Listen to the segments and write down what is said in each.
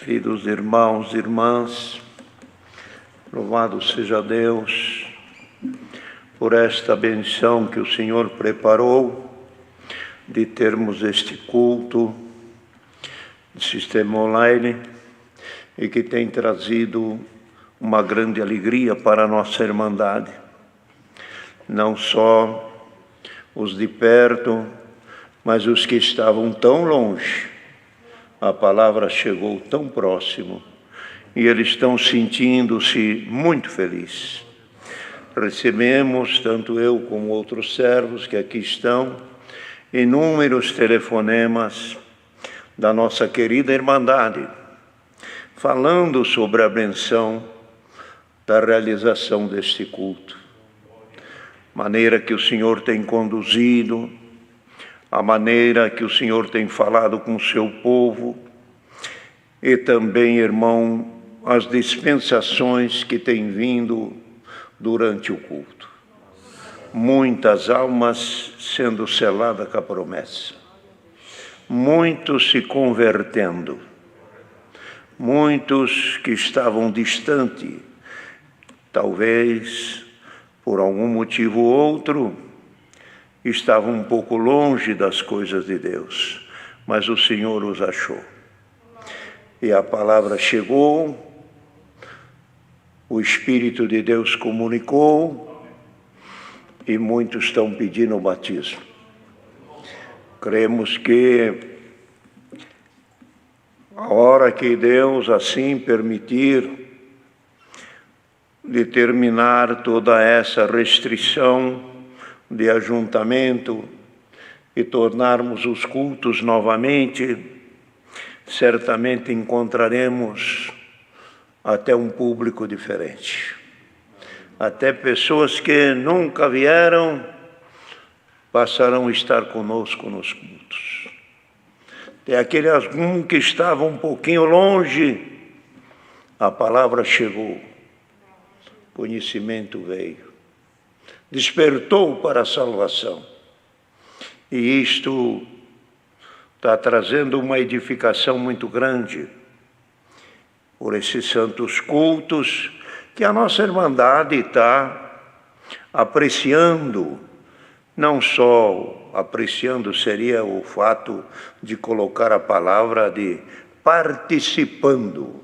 Queridos irmãos e irmãs, louvado seja Deus por esta benção que o Senhor preparou de termos este culto de sistema online e que tem trazido uma grande alegria para a nossa irmandade. Não só os de perto, mas os que estavam tão longe. A palavra chegou tão próximo e eles estão sentindo-se muito felizes. Recebemos, tanto eu como outros servos que aqui estão, inúmeros telefonemas da nossa querida Irmandade, falando sobre a benção da realização deste culto. Maneira que o Senhor tem conduzido, a maneira que o Senhor tem falado com o seu povo e também, irmão, as dispensações que têm vindo durante o culto. Muitas almas sendo seladas com a promessa. Muitos se convertendo. Muitos que estavam distantes, talvez por algum motivo ou outro, estavam um pouco longe das coisas de Deus, mas o Senhor os achou. E a palavra chegou, o Espírito de Deus comunicou, e muitos estão pedindo o batismo. Cremos que a hora que Deus assim permitir de terminar toda essa restrição de ajuntamento e tornarmos os cultos novamente, certamente encontraremos até um público diferente. Até pessoas que nunca vieram passarão a estar conosco nos cultos. Tem aquele algum que estava um pouquinho longe, a palavra chegou, conhecimento veio. Despertou para a salvação. E isto está trazendo uma edificação muito grande por esses santos cultos que a nossa Irmandade está apreciando. Não só apreciando seria o fato de colocar a palavra de participando.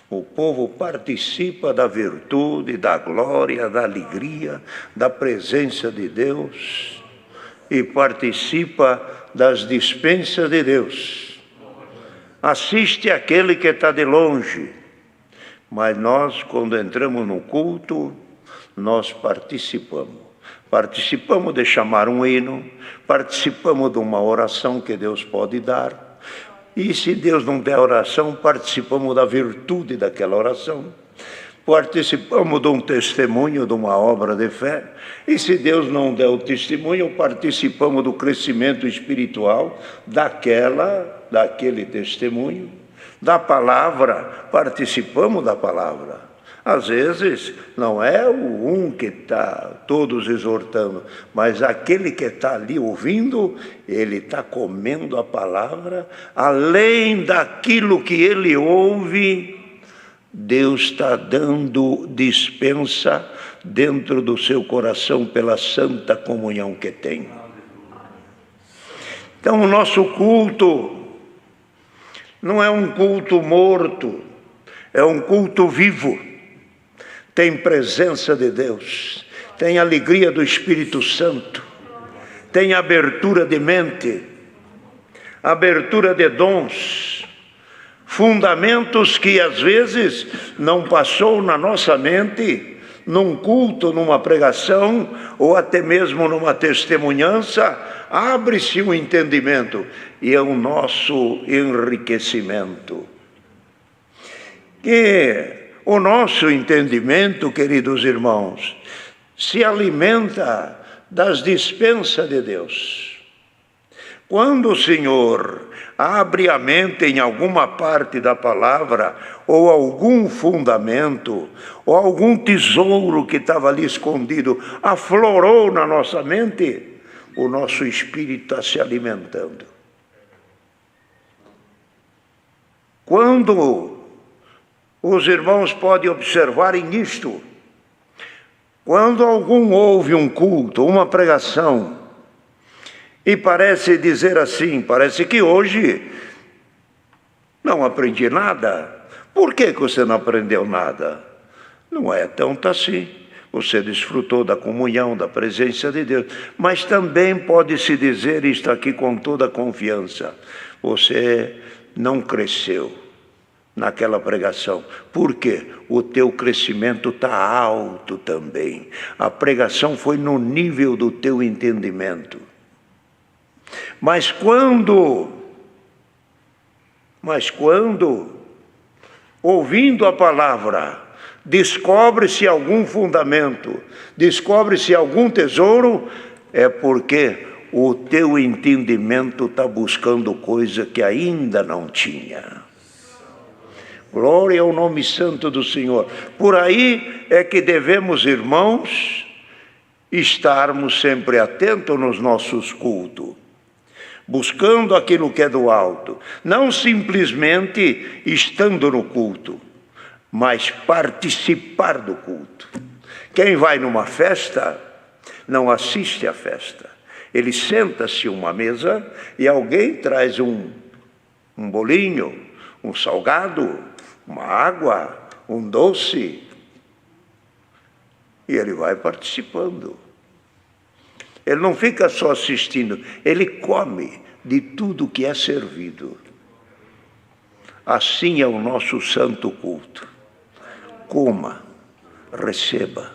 O povo participa da virtude, da glória, da alegria, da presença de Deus e participa das dispensas de Deus. Assiste aquele que está de longe, mas nós, quando entramos no culto, nós participamos. Participamos de chamar um hino, participamos de uma oração que Deus pode dar. E se Deus não der oração, participamos da virtude daquela oração. Participamos de um testemunho, de uma obra de fé. E se Deus não der o testemunho, participamos do crescimento espiritual daquele testemunho. Da palavra, participamos da palavra. Às vezes, não é o que está todos exortando, mas aquele que está ali ouvindo, ele está comendo a palavra, além daquilo que ele ouve, Deus está dando dispensa dentro do seu coração pela santa comunhão que tem. Então, o nosso culto não é um culto morto, é um culto vivo. Tem presença de Deus, tem alegria do Espírito Santo, tem abertura de mente, abertura de dons, fundamentos que às vezes não passou na nossa mente, num culto, numa pregação, ou até mesmo numa testemunhança, abre-se um entendimento e é o nosso enriquecimento. O nosso entendimento, queridos irmãos, se alimenta das dispensas de Deus. Quando o Senhor abre a mente em alguma parte da palavra, ou algum fundamento, ou algum tesouro que estava ali escondido, aflorou na nossa mente, o nosso espírito está se alimentando. Quando os irmãos podem observarem nisto, quando algum ouve um culto, uma pregação, e parece dizer assim, parece que hoje não aprendi nada. Por que você não aprendeu nada? Não é tanto assim. Você desfrutou da comunhão, da presença de Deus. Mas também pode-se dizer isto aqui com toda confiança. Você não cresceu naquela pregação. Por quê? O teu crescimento está alto também. A pregação foi no nível do teu entendimento. Mas quando, ouvindo a palavra, descobre-se algum fundamento, descobre-se algum tesouro, é porque o teu entendimento está buscando coisa que ainda não tinha. Glória ao nome santo do Senhor. Por aí é que devemos, irmãos, estarmos sempre atentos nos nossos cultos, buscando aquilo que é do alto, não simplesmente estando no culto, mas participar do culto. Quem vai numa festa, não assiste à festa. Ele senta-se a uma mesa e alguém traz um bolinho, um salgado, uma água, um doce, e ele vai participando. Ele não fica só assistindo, ele come de tudo que é servido. Assim é o nosso santo culto. Coma, receba,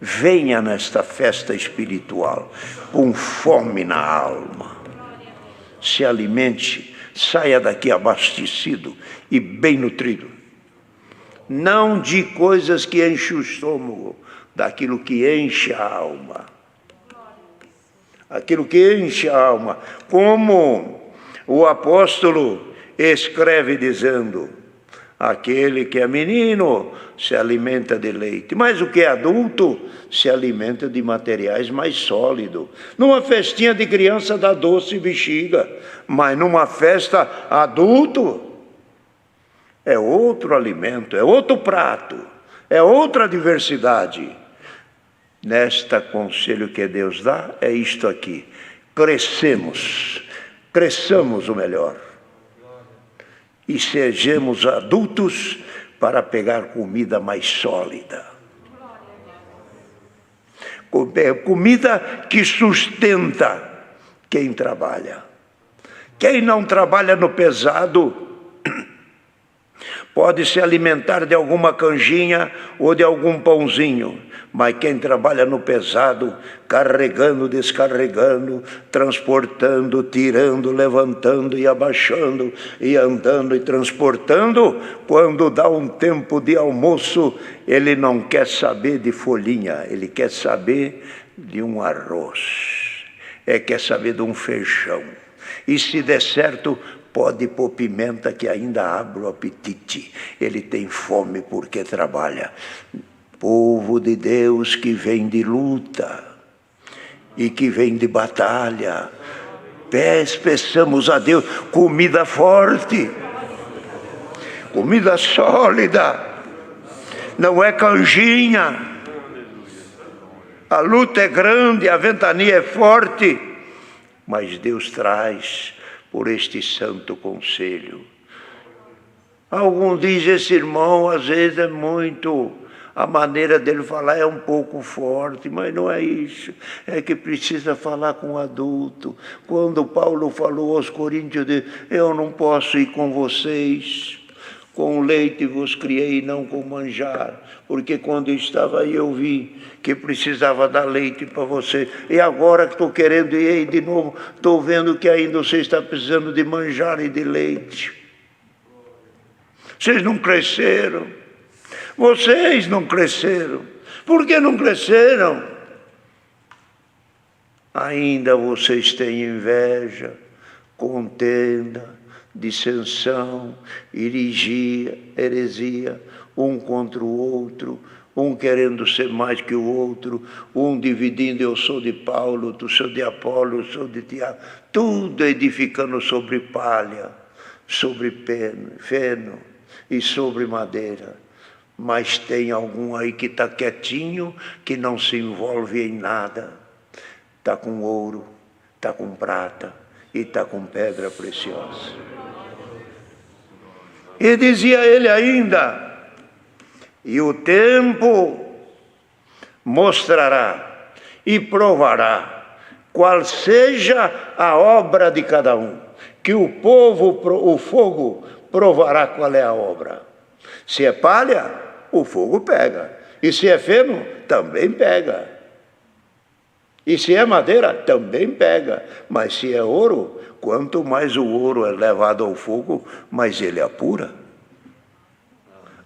venha nesta festa espiritual com fome na alma. Se alimente, saia daqui abastecido e bem nutrido. Não de coisas que enchem o estômago, daquilo que enche a alma. Aquilo que enche a alma. Como o apóstolo escreve dizendo: aquele que é menino se alimenta de leite, mas o que é adulto se alimenta de materiais mais sólidos. Numa festinha de criança dá doce e bexiga, mas numa festa adulto é outro alimento, é outro prato, é outra diversidade. Nesta conselho que Deus dá, é isto aqui: cresçamos o melhor. E sejamos adultos para pegar comida mais sólida. Comida que sustenta quem trabalha. Quem não trabalha no pesado pode se alimentar de alguma canjinha ou de algum pãozinho, mas quem trabalha no pesado, carregando, descarregando, transportando, tirando, levantando e abaixando, e andando e transportando, quando dá um tempo de almoço, ele não quer saber de folhinha, ele quer saber de um arroz, quer saber de um feijão. E se der certo, pode pôr pimenta, que ainda abre o apetite. Ele tem fome porque trabalha. Povo de Deus que vem de luta e que vem de batalha, peçamos a Deus comida forte, comida sólida, não é canjinha. A luta é grande, a ventania é forte, mas Deus traz por este santo conselho. Alguns dizem: esse irmão às vezes é muito, a maneira dele falar é um pouco forte, mas não é isso, é que precisa falar com adulto. Quando Paulo falou aos coríntios, eu não posso ir com vocês, com leite vos criei e não com manjar, porque quando eu estava aí eu vi que precisava dar leite para você, e agora que estou querendo ir aí de novo, estou vendo que ainda você está precisando de manjar e de leite. Vocês não cresceram. Vocês não cresceram. Por que não cresceram? Ainda vocês têm inveja, contenda, dissensão, heresia, um contra o outro, um querendo ser mais que o outro, um dividindo: eu sou de Paulo, tu sou de Apolo, eu sou de Tiago, tudo edificando sobre palha, sobre feno e sobre madeira. Mas tem algum aí que está quietinho, que não se envolve em nada. Está com ouro, está com prata e está com pedra preciosa. E dizia ele ainda, e o tempo mostrará e provará qual seja a obra de cada um, que o fogo provará qual é a obra. Se é palha, o fogo pega, e se é feno, também pega, e se é madeira, também pega, mas se é ouro, quanto mais o ouro é levado ao fogo, mais ele apura.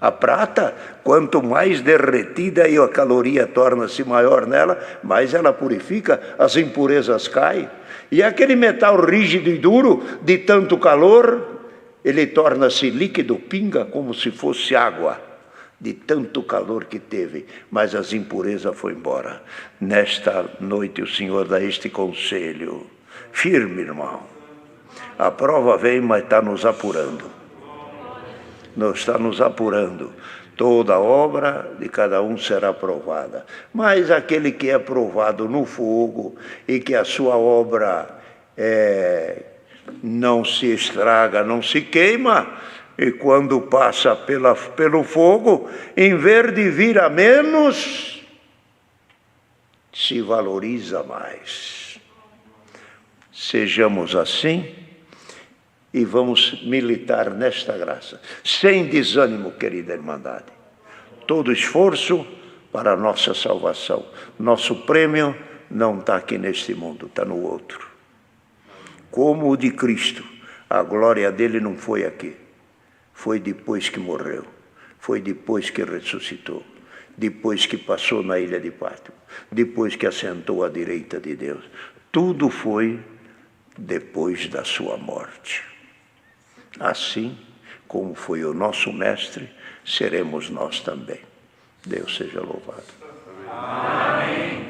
A prata, quanto mais derretida e a caloria torna-se maior nela, mais ela purifica, as impurezas caem. E aquele metal rígido e duro, de tanto calor, ele torna-se líquido, pinga como se fosse água, de tanto calor que teve, mas as impurezas foram embora. Nesta noite o Senhor dá este conselho, firme, irmão. A prova vem, mas está nos apurando. Não está nos apurando. Toda obra de cada um será provada. Mas aquele que é provado no fogo e que a sua obra não se estraga, não se queima, e quando passa pelo fogo, em vez de vir a menos, se valoriza mais. Sejamos assim. E vamos militar nesta graça, sem desânimo, querida Irmandade. Todo esforço para a nossa salvação. Nosso prêmio não está aqui neste mundo, está no outro. Como o de Cristo, a glória dele não foi aqui. Foi depois que morreu, foi depois que ressuscitou, depois que passou na ilha de Pátmos, depois que assentou à direita de Deus. Tudo foi depois da sua morte. Assim como foi o nosso mestre, seremos nós também. Deus seja louvado. Amém.